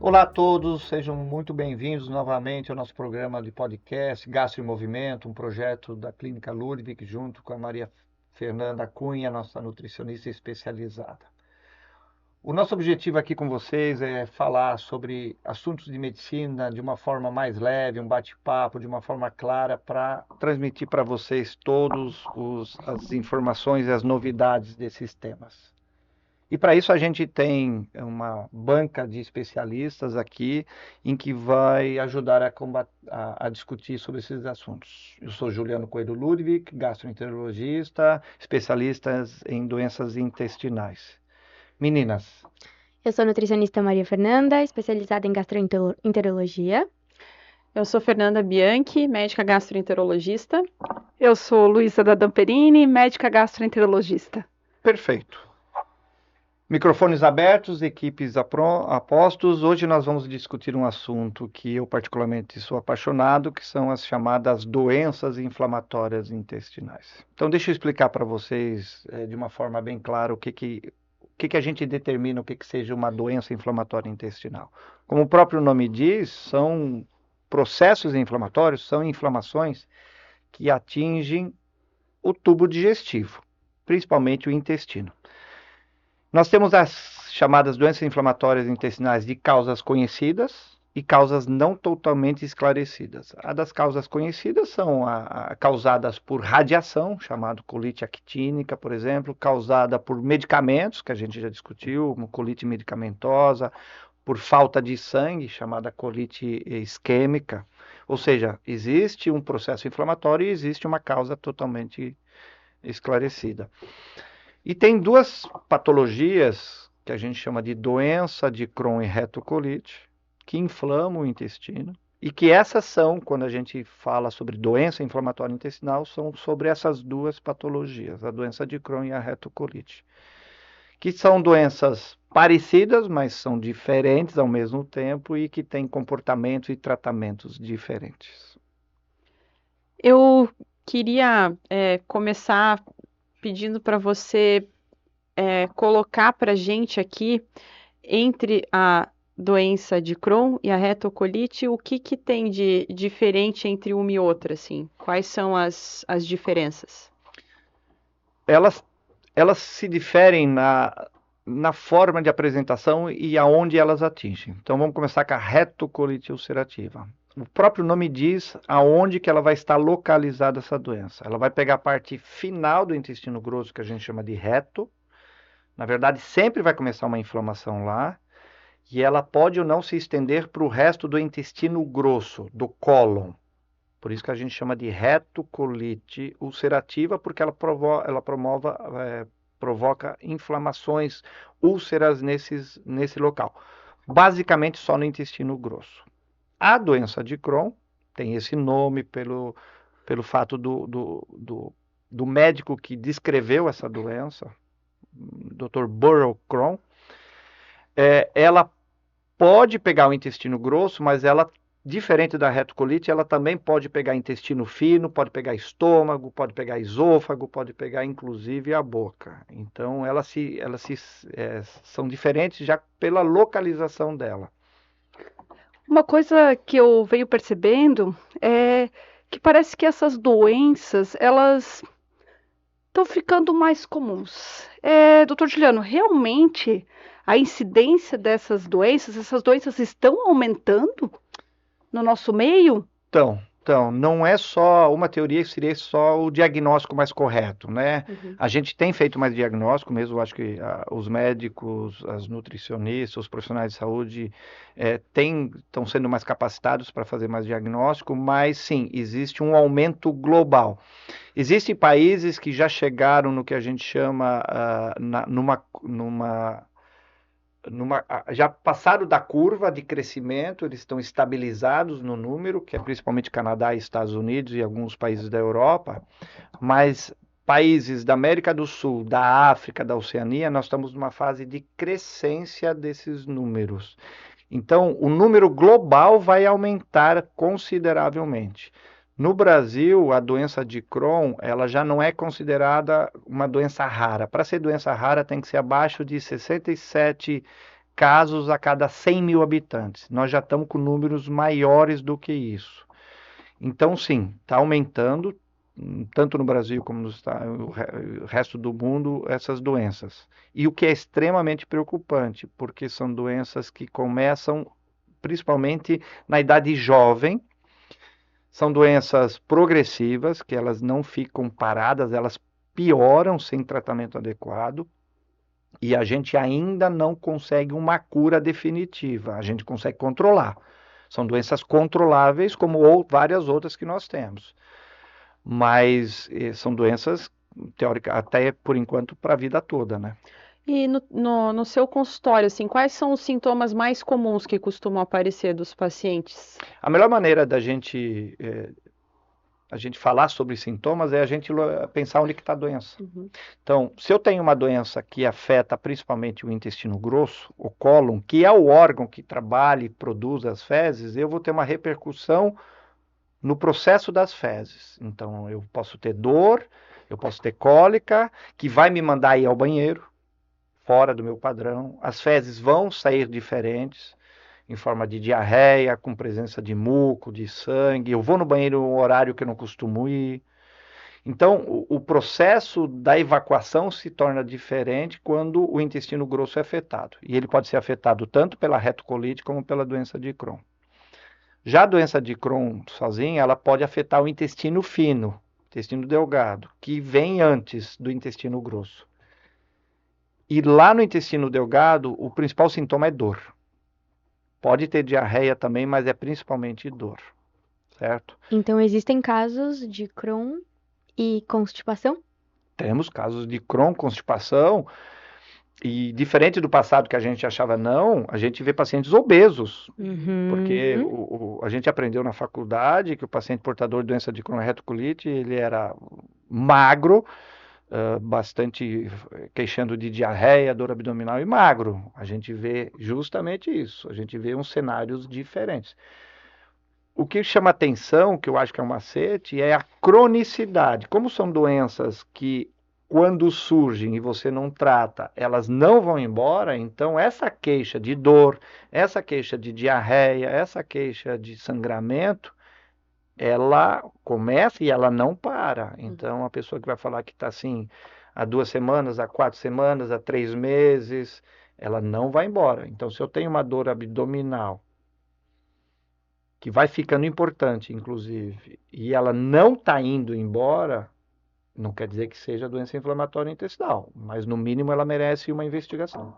Olá a todos, sejam muito bem-vindos novamente ao nosso programa de podcast Gastro em Movimento, um projeto da Clínica Ludwig, junto com a Maria Fernanda Cunha, nossa nutricionista especializada. O nosso objetivo aqui com vocês é falar sobre assuntos de medicina de uma forma mais leve, um bate-papo, de uma forma clara, para transmitir para vocês todas as informações e as novidades desses temas. E para isso a gente tem uma banca de especialistas aqui em que vai ajudar a discutir sobre esses assuntos. Eu sou Juliano Coelho Ludwig, gastroenterologista, especialista em doenças intestinais. Meninas, Eu sou a nutricionista Maria Fernanda, especializada em gastroenterologia. Eu sou Fernanda Bianchi, médica gastroenterologista. Eu sou Luísa da Damperini, médica gastroenterologista. perfeito. Microfones abertos, equipes apostos. Hoje nós vamos discutir um assunto que eu particularmente sou apaixonado, que são as chamadas doenças inflamatórias intestinais. Então deixa eu explicar para vocês de uma forma bem clara o que a gente determina o que seja uma doença inflamatória intestinal. Como o próprio nome diz, são processos inflamatórios, são inflamações que atingem o tubo digestivo, principalmente o intestino. Nós temos as chamadas doenças inflamatórias intestinais de causas conhecidas e causas não totalmente esclarecidas. A das causas conhecidas são causadas por radiação, chamado colite actínica, por exemplo, causada por medicamentos, que a gente já discutiu, como colite medicamentosa, por falta de sangue, chamada colite isquêmica. Ou seja, existe um processo inflamatório e existe uma causa totalmente esclarecida. E tem duas patologias que a gente chama de doença de Crohn e retocolite, que inflamam o intestino, e que essas são, quando a gente fala sobre doença inflamatória intestinal, são sobre essas duas patologias, a doença de Crohn e a retocolite, que são doenças parecidas, mas são diferentes ao mesmo tempo e que têm comportamentos e tratamentos diferentes. Eu queria começar pedindo para você colocar para a gente aqui, entre a doença de Crohn e a retocolite, o que tem de diferente entre uma e outra, assim? Quais são as diferenças? Elas se diferem na forma de apresentação e aonde elas atingem. Então vamos começar com a retocolite ulcerativa. O próprio nome diz aonde que ela vai estar localizada essa doença. Ela vai pegar a parte final do intestino grosso, que a gente chama de reto. Na verdade, sempre vai começar uma inflamação lá. E ela pode ou não se estender para o resto do intestino grosso, do cólon. Por isso que a gente chama de retocolite ulcerativa, porque ela provoca inflamações, úlceras nesse local. Basicamente só no intestino grosso. A doença de Crohn tem esse nome pelo fato do médico que descreveu essa doença, Dr. Burrow Crohn. Ela pode pegar o intestino grosso, mas ela, diferente da retocolite, ela também pode pegar intestino fino, pode pegar estômago, pode pegar esôfago, pode pegar inclusive a boca. Então, são diferentes já pela localização dela. Uma coisa que eu venho percebendo é que parece que essas doenças, elas estão ficando mais comuns. Doutor Juliano, realmente a incidência dessas doenças, essas doenças estão aumentando no nosso meio? Então, não é só uma teoria que seria só o diagnóstico mais correto, né? Uhum. A gente tem feito mais diagnóstico mesmo, eu acho que os médicos, as nutricionistas, os profissionais de saúde estão sendo mais capacitados para fazer mais diagnóstico, mas sim, existe um aumento global. Existem países que já chegaram no que a gente chama já passaram da curva de crescimento, eles estão estabilizados no número, que é principalmente Canadá e Estados Unidos e alguns países da Europa, mas países da América do Sul, da África, da Oceania, nós estamos numa fase de crescência desses números. Então, o número global vai aumentar consideravelmente. No Brasil, a doença de Crohn, ela já não é considerada uma doença rara. Para ser doença rara, tem que ser abaixo de 67 casos a cada 100 mil habitantes. Nós já estamos com números maiores do que isso. Então, sim, está aumentando, tanto no Brasil como no resto do mundo, essas doenças. E o que é extremamente preocupante, porque são doenças que começam principalmente na idade jovem, são doenças progressivas, que elas não ficam paradas, elas pioram sem tratamento adequado, e a gente ainda não consegue uma cura definitiva, a gente consegue controlar. São doenças controláveis, como várias outras que nós temos. Mas são doenças, teóricas, até por enquanto, para a vida toda, né? E no seu consultório, assim, quais são os sintomas mais comuns que costumam aparecer dos pacientes? A melhor maneira da gente, a gente falar sobre sintomas é a gente pensar onde que está a doença. Uhum. Então, se eu tenho uma doença que afeta principalmente o intestino grosso, o cólon, que é o órgão que trabalha e produz as fezes, eu vou ter uma repercussão no processo das fezes. Então, eu posso ter dor, eu posso ter cólica, que vai me mandar ir ao banheiro, fora do meu padrão. As fezes vão sair diferentes, em forma de diarreia, com presença de muco, de sangue. Eu vou no banheiro em um horário que eu não costumo ir. Então, o processo da evacuação se torna diferente quando o intestino grosso é afetado. E ele pode ser afetado tanto pela retocolite como pela doença de Crohn. Já a doença de Crohn sozinha, ela pode afetar o intestino fino, intestino delgado, que vem antes do intestino grosso. E lá no intestino delgado, o principal sintoma é dor. Pode ter diarreia também, mas é principalmente dor, certo? Então, existem casos de Crohn e constipação? Temos casos de Crohn, constipação, e diferente do passado que a gente achava não, a gente vê pacientes obesos, porque a gente aprendeu na faculdade que o paciente portador de doença de Crohn retocolite, ele era magro, bastante queixando de diarreia, dor abdominal e magro. A gente vê justamente isso, a gente vê uns cenários diferentes. O que chama atenção, que eu acho que é um macete, é a cronicidade. Como são doenças que, quando surgem e você não trata, elas não vão embora, então essa queixa de dor, essa queixa de diarreia, essa queixa de sangramento, ela começa e ela não para. Então, a pessoa que vai falar que está assim há 2 semanas, há 4 semanas, há 3 meses, ela não vai embora. Então, se eu tenho uma dor abdominal, que vai ficando importante, inclusive, e ela não está indo embora, não quer dizer que seja doença inflamatória intestinal, mas no mínimo ela merece uma investigação.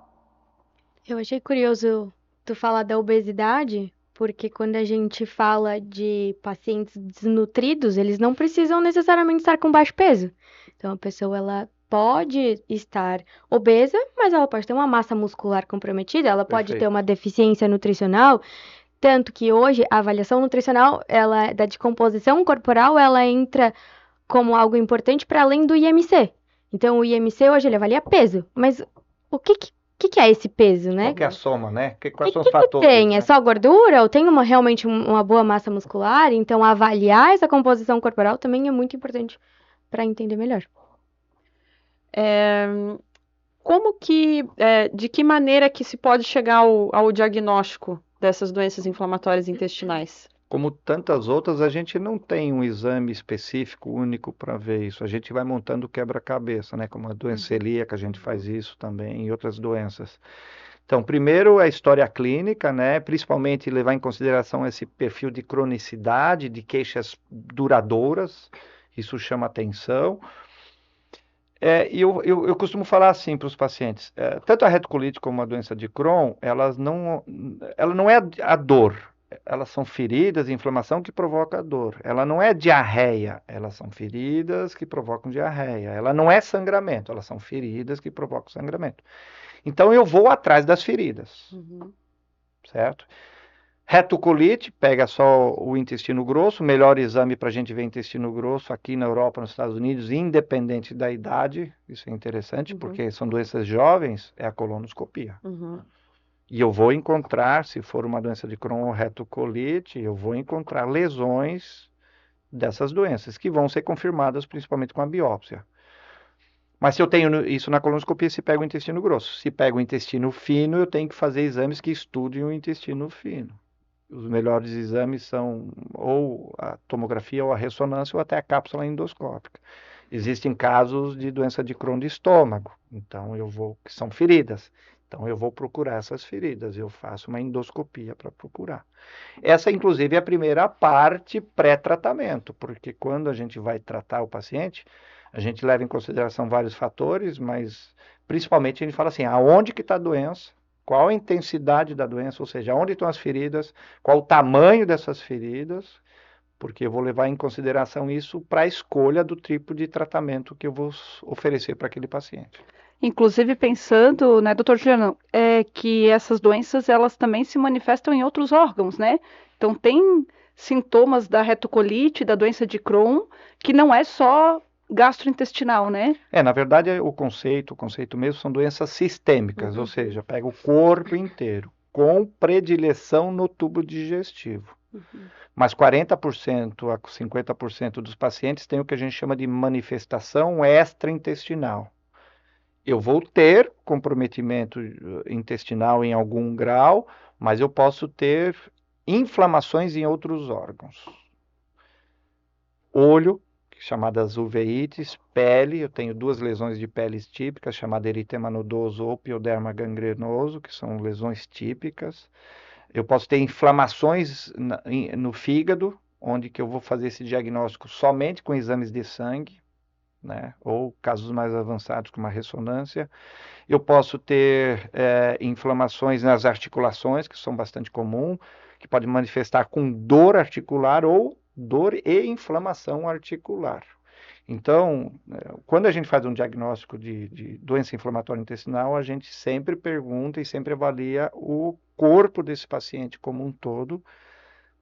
Eu achei curioso tu falar da obesidade, porque quando a gente fala de pacientes desnutridos, eles não precisam necessariamente estar com baixo peso. Então, a pessoa, ela pode estar obesa, mas ela pode ter uma massa muscular comprometida, ela pode ter uma deficiência nutricional, tanto que hoje a avaliação nutricional, ela, da decomposição corporal, ela entra como algo importante para além do IMC. Então, o IMC hoje ele avalia peso, mas o que é esse peso, né? Qual que é a soma, né? Quais são O os fatores? tem? Né? É só gordura ou tem realmente uma boa massa muscular? Então, avaliar essa composição corporal também é muito importante para entender melhor. De que maneira que se pode chegar ao diagnóstico dessas doenças inflamatórias intestinais? Como tantas outras, a gente não tem um exame específico, único para ver isso. A gente vai montando quebra-cabeça, né? Como a doença celíaca, a gente faz isso também, e outras doenças. Então, primeiro a história clínica, né? Principalmente levar em consideração esse perfil de cronicidade, de queixas duradouras, isso chama atenção. E eu costumo falar assim para os pacientes, tanto a retocolite como a doença de Crohn, ela não é a dor, elas são feridas, inflamação que provoca dor. Ela não é diarreia, elas são feridas que provocam diarreia. Ela não é sangramento, elas são feridas que provocam sangramento. Então eu vou atrás das feridas, certo? Retocolite, pega só o intestino grosso, melhor exame para a gente ver intestino grosso aqui na Europa, nos Estados Unidos, independente da idade, isso é interessante, porque são doenças jovens, é a colonoscopia. E eu vou encontrar, se for uma doença de Crohn ou retocolite, eu vou encontrar lesões dessas doenças, que vão ser confirmadas principalmente com a biópsia. Mas se eu tenho isso na colonoscopia, se pega o intestino grosso. Se pega o intestino fino, eu tenho que fazer exames que estudem o intestino fino. Os melhores exames são ou a tomografia ou a ressonância ou até a cápsula endoscópica. Existem casos de doença de Crohn de estômago, então que são feridas. Então eu vou procurar essas feridas, eu faço uma endoscopia para procurar. Essa, inclusive, é a primeira parte pré-tratamento, porque quando a gente vai tratar o paciente, a gente leva em consideração vários fatores, mas principalmente a gente fala assim, aonde que está a doença, qual a intensidade da doença, ou seja, onde estão as feridas, qual o tamanho dessas feridas, porque eu vou levar em consideração isso para a escolha do tipo de tratamento que eu vou oferecer para aquele paciente. Inclusive pensando, né, doutor Juliano, que essas doenças elas também se manifestam em outros órgãos, né? Então tem sintomas da retocolite, da doença de Crohn, que não é só gastrointestinal, né? Na verdade, o conceito mesmo são doenças sistêmicas, ou seja, pega o corpo inteiro, com predileção no tubo digestivo. Mas 40% a 50% dos pacientes têm o que a gente chama de manifestação extraintestinal. Eu vou ter comprometimento intestinal em algum grau, mas eu posso ter inflamações em outros órgãos. Olho, chamadas uveites, pele, eu tenho duas lesões de peles típicas, chamada eritema nodoso ou pioderma gangrenoso, que são lesões típicas. Eu posso ter inflamações no fígado, onde que eu vou fazer esse diagnóstico somente com exames de sangue, né? Ou casos mais avançados com uma ressonância. Eu posso ter inflamações nas articulações, que são bastante comum, que pode manifestar com dor articular ou dor e inflamação articular. Então, quando a gente faz um diagnóstico de doença inflamatória intestinal, a gente sempre pergunta e sempre avalia o corpo desse paciente como um todo,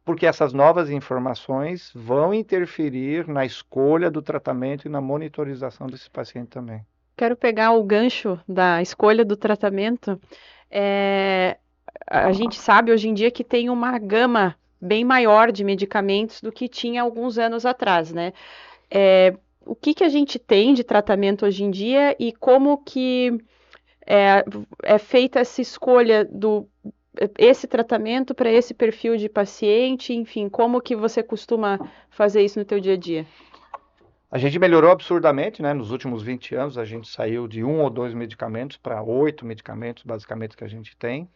porque essas novas informações vão interferir na escolha do tratamento e na monitorização desse paciente também. Quero pegar o gancho da escolha do tratamento. A gente sabe hoje em dia que tem uma gama bem maior de medicamentos do que tinha alguns anos atrás, né? O que a gente tem de tratamento hoje em dia e como que é feita essa escolha esse tratamento para esse perfil de paciente, enfim, como que você costuma fazer isso no teu dia a dia? A gente melhorou absurdamente, né? Nos últimos 20 anos, a gente saiu de 1 ou 2 medicamentos para 8 medicamentos, basicamente, que a gente tem.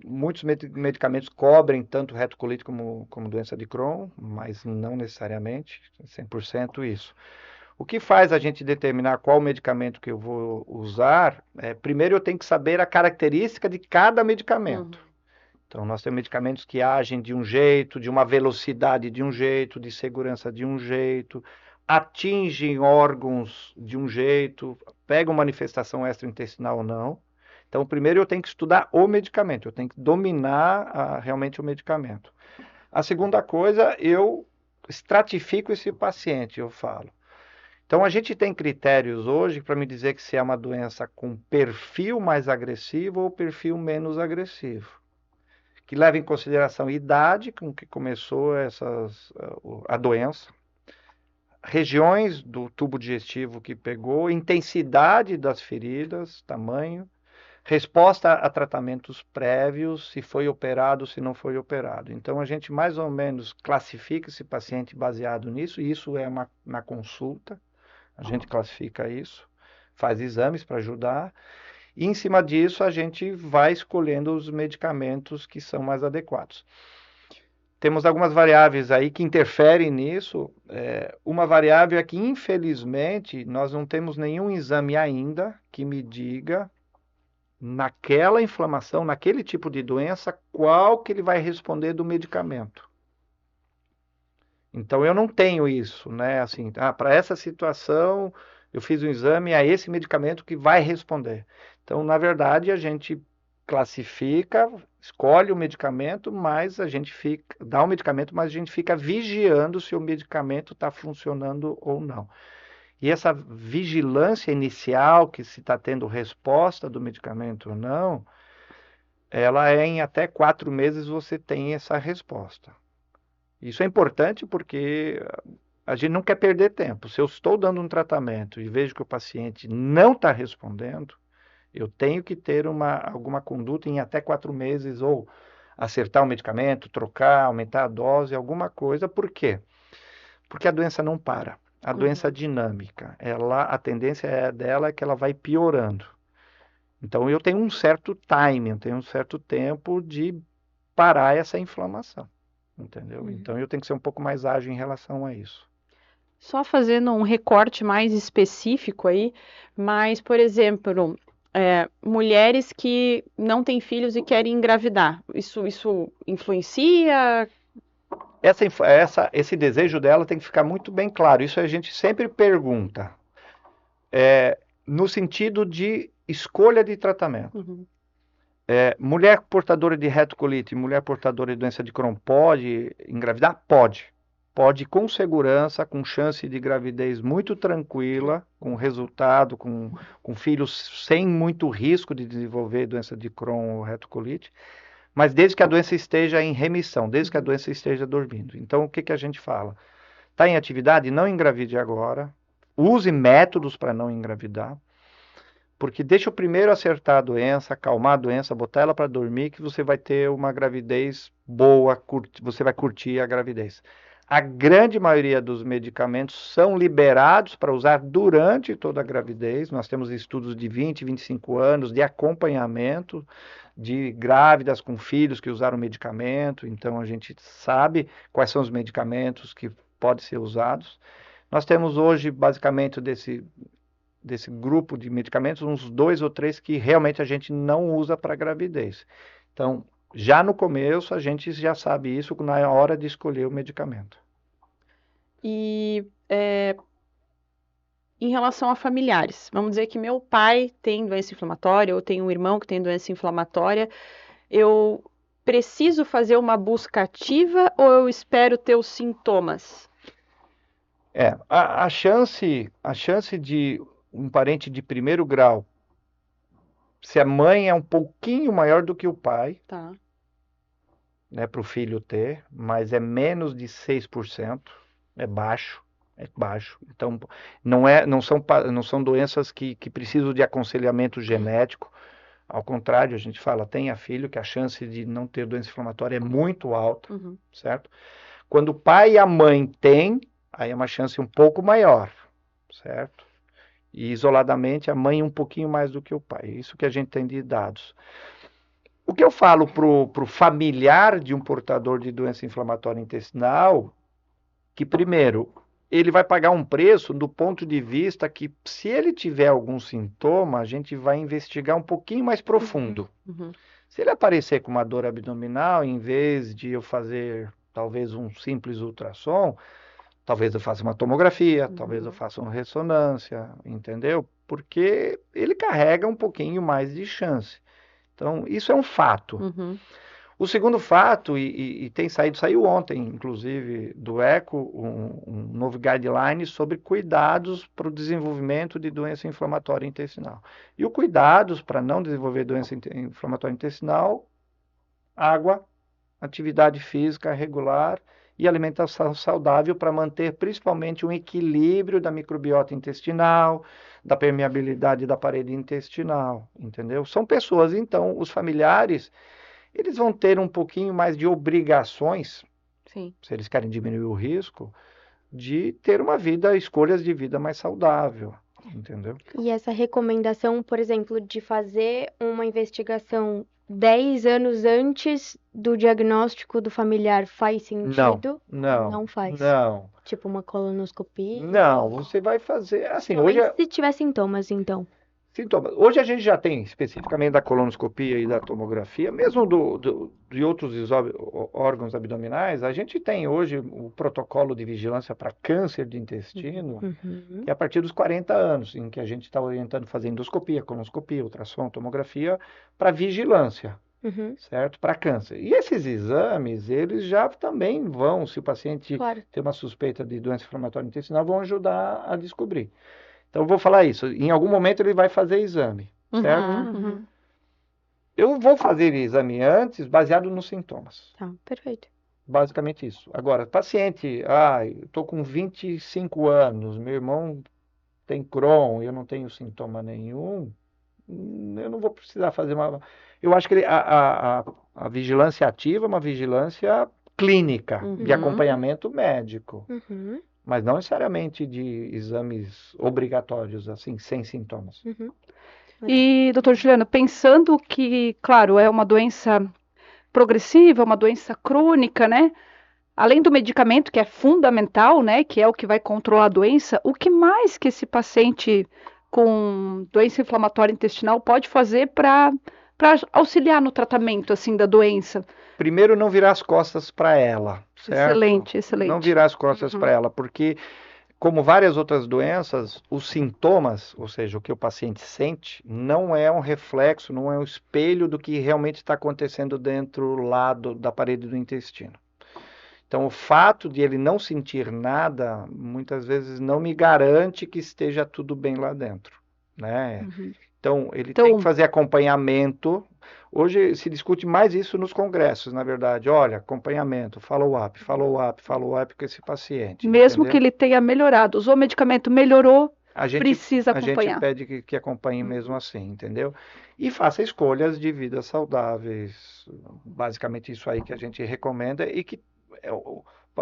Muitos medicamentos cobrem tanto retocolite como doença de Crohn, mas não necessariamente, 100% isso. O que faz a gente determinar qual medicamento que eu vou usar, primeiro eu tenho que saber a característica de cada medicamento. Então, nós temos medicamentos que agem de um jeito, de uma velocidade de um jeito, de segurança de um jeito, atingem órgãos de um jeito, pegam manifestação extraintestinal ou não. Então, primeiro eu tenho que estudar o medicamento, eu tenho que dominar realmente o medicamento. A segunda coisa, eu estratifico esse paciente, eu falo. Então, a gente tem critérios hoje para me dizer que se é uma doença com perfil mais agressivo ou perfil menos agressivo, que leva em consideração a idade com que começou a doença, regiões do tubo digestivo que pegou, intensidade das feridas, tamanho, resposta a tratamentos prévios, se foi operado, se não foi operado. Então, a gente mais ou menos classifica esse paciente baseado nisso, e isso é na consulta, a gente classifica isso, faz exames para ajudar, e em cima disso a gente vai escolhendo os medicamentos que são mais adequados. Temos algumas variáveis aí que interferem nisso. Uma variável é que, infelizmente, nós não temos nenhum exame ainda que me diga, naquela inflamação, naquele tipo de doença, qual que ele vai responder do medicamento. Então, eu não tenho isso, né? Assim, para essa situação, eu fiz um exame, é esse medicamento que vai responder. Então, na verdade, a gente classifica, escolhe o medicamento, mas a gente dá o medicamento, mas a gente fica vigiando se o medicamento está funcionando ou não. E essa vigilância inicial, que se está tendo resposta do medicamento ou não, ela em até 4 meses você tem essa resposta. Isso é importante porque a gente não quer perder tempo. Se eu estou dando um tratamento e vejo que o paciente não está respondendo, eu tenho que ter alguma conduta em até 4 meses, ou acertar o medicamento, trocar, aumentar a dose, alguma coisa. Por quê? Porque a doença não para. A doença é dinâmica. A tendência dela é que ela vai piorando. Então, eu tenho um certo time, eu tenho um certo tempo de parar essa inflamação. Entendeu? Então, eu tenho que ser um pouco mais ágil em relação a isso. Só fazendo um recorte mais específico aí, mas, por exemplo, mulheres que não têm filhos e querem engravidar, isso influencia? Esse desejo dela tem que ficar muito bem claro. Isso a gente sempre pergunta. No sentido de escolha de tratamento. Uhum. Mulher portadora de retocolite, mulher portadora de doença de Crohn pode engravidar? Pode. Pode com segurança, com chance de gravidez muito tranquila, com resultado, com filhos sem muito risco de desenvolver doença de Crohn ou retocolite, mas desde que a doença esteja em remissão, desde que a doença esteja dormindo. Então, o que a gente fala? Está em atividade? Não engravide agora. Use métodos para não engravidar. Porque deixa eu primeiro acertar a doença, acalmar a doença, botar ela para dormir, que você vai ter uma gravidez boa, você vai curtir a gravidez. A grande maioria dos medicamentos são liberados para usar durante toda a gravidez. Nós temos estudos de 20, 25 anos de acompanhamento de grávidas com filhos que usaram medicamento. Então, a gente sabe quais são os medicamentos que podem ser usados. Nós temos hoje, basicamente, desse grupo de medicamentos, uns 2 ou 3 que realmente a gente não usa para gravidez. Então, já no começo, a gente já sabe isso na hora de escolher o medicamento. E em relação a familiares, vamos dizer que meu pai tem doença inflamatória, ou tem um irmão que tem doença inflamatória, eu preciso fazer uma busca ativa ou eu espero ter os sintomas? A chance de um parente de primeiro grau, se a mãe é um pouquinho maior do que o pai, Tá. Né, para o filho ter, mas é menos de 6%, é baixo. Então, não são doenças que precisam de aconselhamento genético. Ao contrário, a gente fala, tenha filho, que a chance de não ter doença inflamatória é muito alta, certo? Quando o pai e a mãe têm, aí é uma chance um pouco maior, certo? E isoladamente a mãe um pouquinho mais do que o pai. Isso que a gente tem de dados. O que eu falo para o familiar de um portador de doença inflamatória intestinal, que primeiro, ele vai pagar um preço do ponto de vista que, se ele tiver algum sintoma, a gente vai investigar um pouquinho mais profundo. Se ele aparecer com uma dor abdominal, em vez de eu fazer talvez um simples ultrassom, talvez eu faça uma tomografia, talvez eu faça uma ressonância, entendeu? Porque ele carrega um pouquinho mais de chance. Então, isso é um fato. O segundo fato, e saiu ontem, inclusive, do ECO, um novo guideline sobre cuidados para o desenvolvimento de doença inflamatória intestinal. E o cuidados para não desenvolver doença inflamatória intestinal, água, atividade física regular e alimentação saudável para manter principalmente um equilíbrio da microbiota intestinal, da permeabilidade da parede intestinal, entendeu? São pessoas, então, os familiares, eles vão ter um pouquinho mais de obrigações, Sim. Se eles querem diminuir o risco, de ter escolhas de vida mais saudável, entendeu? E essa recomendação, por exemplo, de fazer uma investigação 10 anos antes do diagnóstico do familiar faz sentido? Não faz. Não. Tipo uma colonoscopia? Não, você vai fazer, assim, Somente se tiver sintomas, então. Sintomas. Hoje a gente já tem, especificamente da colonoscopia e da tomografia, mesmo de outros órgãos abdominais, a gente tem hoje o protocolo de vigilância para câncer de intestino, que é a partir dos 40 anos, em que a gente está orientando fazer endoscopia, colonoscopia, ultrassom, tomografia, para vigilância, certo? Para câncer. E esses exames, eles já também vão, se o paciente tem uma suspeita de doença inflamatória intestinal, vão ajudar a descobrir. Então, eu vou falar isso. Em algum momento ele vai fazer exame, certo? Eu vou fazer exame antes, baseado nos sintomas. Tá, perfeito. Basicamente isso. Agora, paciente, eu estou com 25 anos, meu irmão tem Crohn, eu não tenho sintoma nenhum, eu não vou precisar fazer uma. Eu acho que a vigilância ativa é uma vigilância clínica, de Uhum. acompanhamento médico, Uhum, mas não necessariamente de exames obrigatórios, assim, sem sintomas. uhum. E, doutor Juliano, pensando que, claro, é uma doença progressiva, uma doença crônica, né? Além do medicamento, que é fundamental, né? Que é o que vai controlar a doença, o que mais que esse paciente com doença inflamatória intestinal pode fazer para auxiliar no tratamento, assim, da doença? Primeiro, não virar as costas para ela, certo? Excelente, Não excelente. virar as costas Uhum. para ela, porque, como várias outras doenças, os sintomas, ou seja, o que o paciente sente, não é um reflexo, não é um espelho do que realmente está acontecendo dentro lá da parede do intestino. Então, o fato de ele não sentir nada, muitas vezes não me garante que esteja tudo bem lá dentro, né? Uhum. Então, ele tem que Então, fazer acompanhamento. Hoje se discute mais isso nos congressos, na verdade. Olha, acompanhamento, follow-up, follow-up, follow-up com esse paciente, mesmo que entendeu? ele tenha melhorado, usou o medicamento, melhorou, A gente, precisa a gente acompanhar. pede que acompanhe mesmo assim, entendeu? E faça escolhas de vida saudáveis. Basicamente isso aí que a gente recomenda e que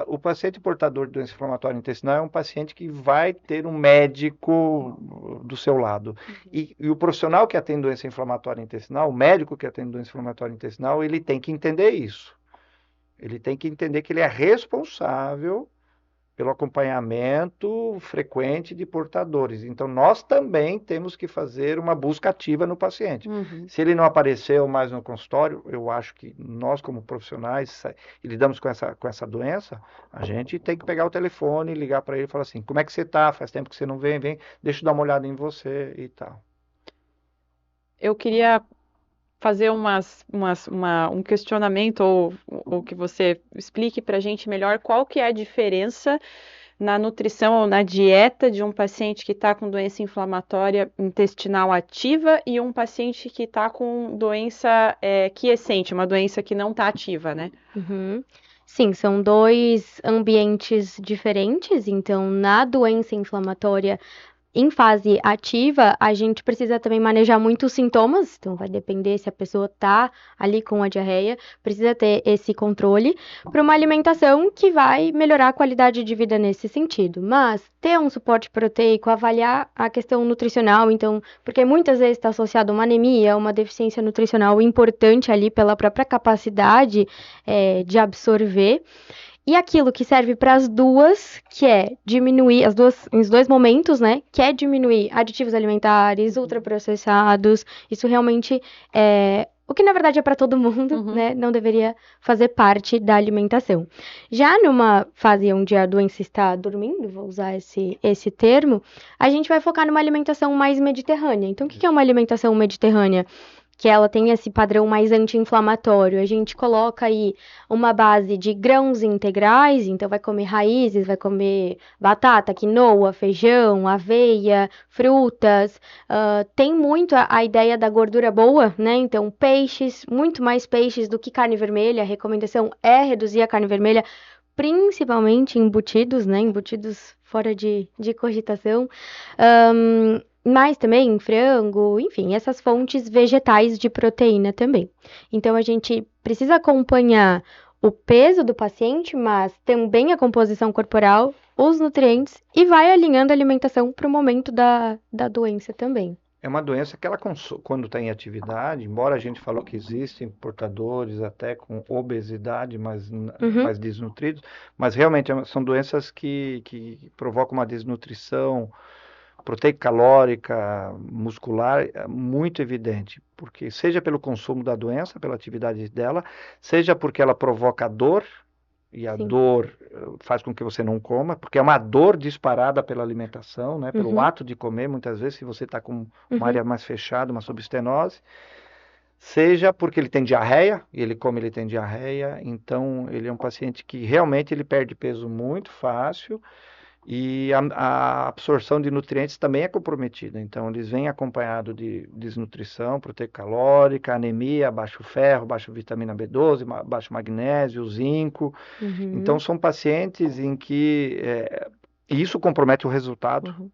o paciente portador de doença inflamatória intestinal é um paciente que vai ter um médico do seu lado. E o profissional que atende doença inflamatória intestinal, o médico que atende doença inflamatória intestinal, ele tem que entender isso. Ele tem que entender que ele é responsável pelo acompanhamento frequente de portadores. Então, nós também temos que fazer uma busca ativa no paciente. Uhum. Se ele não apareceu mais no consultório, eu acho que nós, como profissionais, e lidamos com essa doença, a gente tem que pegar o telefone, ligar para ele e falar assim: como é que você está? Faz tempo que você não vem, deixa eu dar uma olhada em você e tal. Eu queria fazer um questionamento ou que você explique para a gente melhor qual que é a diferença na nutrição ou na dieta de um paciente que está com doença inflamatória intestinal ativa e um paciente que está com doença quiescente, uma doença que não está ativa, né? Uhum. Sim, são dois ambientes diferentes. Então, na doença inflamatória, em fase ativa, a gente precisa também manejar muito os sintomas, então vai depender se a pessoa tá ali com a diarreia, precisa ter esse controle para uma alimentação que vai melhorar a qualidade de vida nesse sentido. Mas ter um suporte proteico, avaliar a questão nutricional, então, porque muitas vezes está associado a uma anemia, uma deficiência nutricional importante ali pela própria capacidade de absorver. E aquilo que serve para as duas, que é diminuir, os dois momentos, né? Que é diminuir aditivos alimentares, ultraprocessados. Isso realmente é o que na verdade é para todo mundo, Uhum. né? Não deveria fazer parte da alimentação. Já numa fase onde a doença está dormindo, vou usar esse termo, a gente vai focar numa alimentação mais mediterrânea. Então, o que é uma alimentação mediterrânea? Que ela tem esse padrão mais anti-inflamatório. A gente coloca aí uma base de grãos integrais, então vai comer raízes, vai comer batata, quinoa, feijão, aveia, frutas. Tem muito a ideia da gordura boa, né? Então, peixes, muito mais peixes do que carne vermelha. A recomendação é reduzir a carne vermelha, principalmente embutidos, né? Embutidos fora de cogitação. Mas também frango, enfim, essas fontes vegetais de proteína também. Então, a gente precisa acompanhar o peso do paciente, mas também a composição corporal, os nutrientes e vai alinhando a alimentação para o momento da doença também. É uma doença que ela, quando está em atividade, embora a gente falou que existem portadores até com obesidade, mas mais desnutridos, mas realmente são doenças que provocam uma desnutrição proteica calórica, muscular, muito evidente, porque seja pelo consumo da doença, pela atividade dela, seja porque ela provoca dor, e a Sim. dor faz com que você não coma, porque é uma dor disparada pela alimentação, né? Pelo ato de comer, muitas vezes, se você está com uma área mais fechada, uma subestenose, seja porque ele tem diarreia, e ele come, ele tem diarreia, então ele é um paciente que realmente ele perde peso muito fácil, E a absorção de nutrientes também é comprometida. Então, eles vêm acompanhados de desnutrição proteico-calórica, anemia, baixo ferro, baixa vitamina B12, baixo magnésio, zinco. Então, são pacientes em que isso compromete o resultado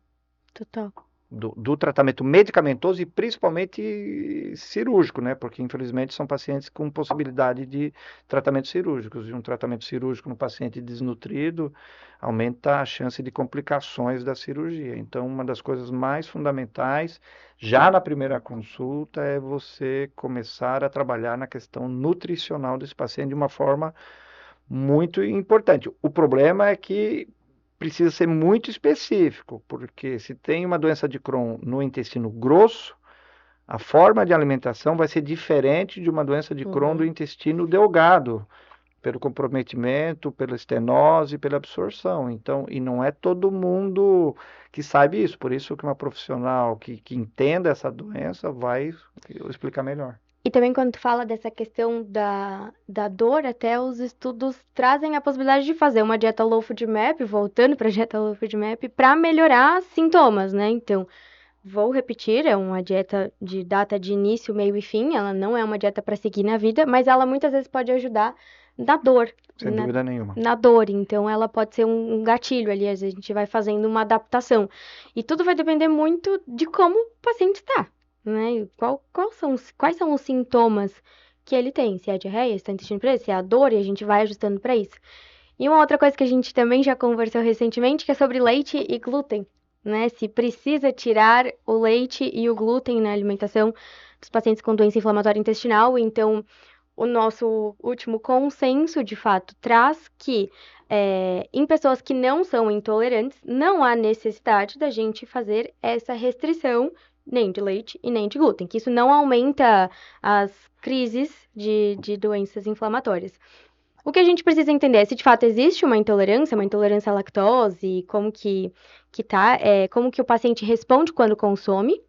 Total. do tratamento medicamentoso e principalmente cirúrgico, né? Porque infelizmente são pacientes com possibilidade de tratamentos cirúrgicos. E um tratamento cirúrgico no paciente desnutrido aumenta a chance de complicações da cirurgia. Então, uma das coisas mais fundamentais, já na primeira consulta, é você começar a trabalhar na questão nutricional desse paciente de uma forma muito importante. O problema é que precisa ser muito específico, porque se tem uma doença de Crohn no intestino grosso, a forma de alimentação vai ser diferente de uma doença de Crohn do intestino delgado, pelo comprometimento, pela estenose, pela absorção. Então, e não é todo mundo que sabe isso, por isso que uma profissional que entenda essa doença vai explicar melhor. E também quando tu fala dessa questão da dor, até os estudos trazem a possibilidade de fazer uma dieta low FODMAP, voltando para a dieta low FODMAP, para melhorar sintomas, né? Então, vou repetir, é uma dieta de data de início, meio e fim, ela não é uma dieta para seguir na vida, mas ela muitas vezes pode ajudar na dor. Sem dúvida nenhuma. Na dor, então ela pode ser um gatilho ali, às vezes a gente vai fazendo uma adaptação. E tudo vai depender muito de como o paciente está, né? E quais são os sintomas que ele tem? Se é a diarreia, se está intestino preso, se é a dor, e a gente vai ajustando para isso. E uma outra coisa que a gente também já conversou recentemente, que é sobre leite e glúten, né? Se precisa tirar o leite e o glúten na alimentação dos pacientes com doença inflamatória intestinal. Então, o nosso último consenso, de fato, traz que em pessoas que não são intolerantes, não há necessidade da gente fazer essa restrição nem de leite e nem de glúten, que isso não aumenta as crises de doenças inflamatórias. O que a gente precisa entender é se de fato existe uma intolerância à lactose, como como que o paciente responde quando consome.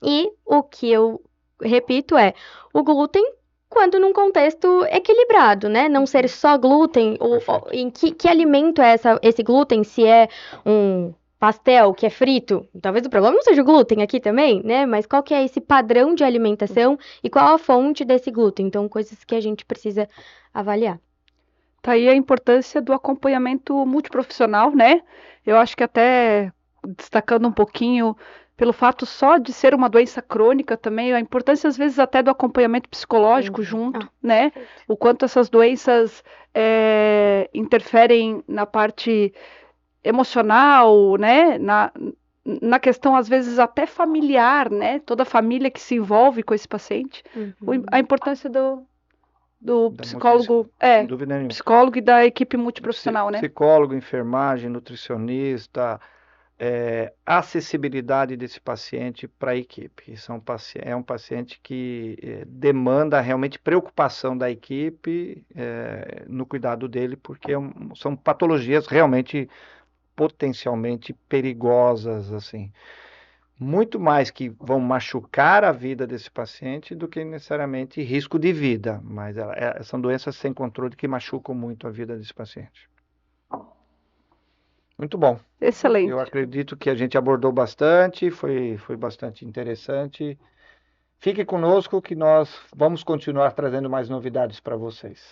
E o que eu repito é o glúten quando num contexto equilibrado, né? Não ser só glúten, em que alimento é esse glúten, se é um pastel que é frito, talvez o problema não seja o glúten aqui também, né? Mas qual que é esse padrão de alimentação e qual a fonte desse glúten? Então, coisas que a gente precisa avaliar. Tá aí a importância do acompanhamento multiprofissional, né? Eu acho que até destacando um pouquinho pelo fato só de ser uma doença crônica também, a importância às vezes até do acompanhamento psicológico junto, né? O quanto essas doenças interferem na parte emocional, né? Na questão às vezes até familiar, né? Toda a família que se envolve com esse paciente. A importância do psicólogo, psicólogo e da equipe multiprofissional, né? Psicólogo, enfermagem, nutricionista, acessibilidade desse paciente para a equipe. É um paciente que demanda realmente preocupação da equipe no cuidado dele, porque são patologias realmente potencialmente perigosas, assim. Muito mais que vão machucar a vida desse paciente do que necessariamente risco de vida, mas são doenças sem controle que machucam muito a vida desse paciente. Muito bom. Excelente. Eu acredito que a gente abordou bastante, foi bastante interessante. Fique conosco que nós vamos continuar trazendo mais novidades para vocês.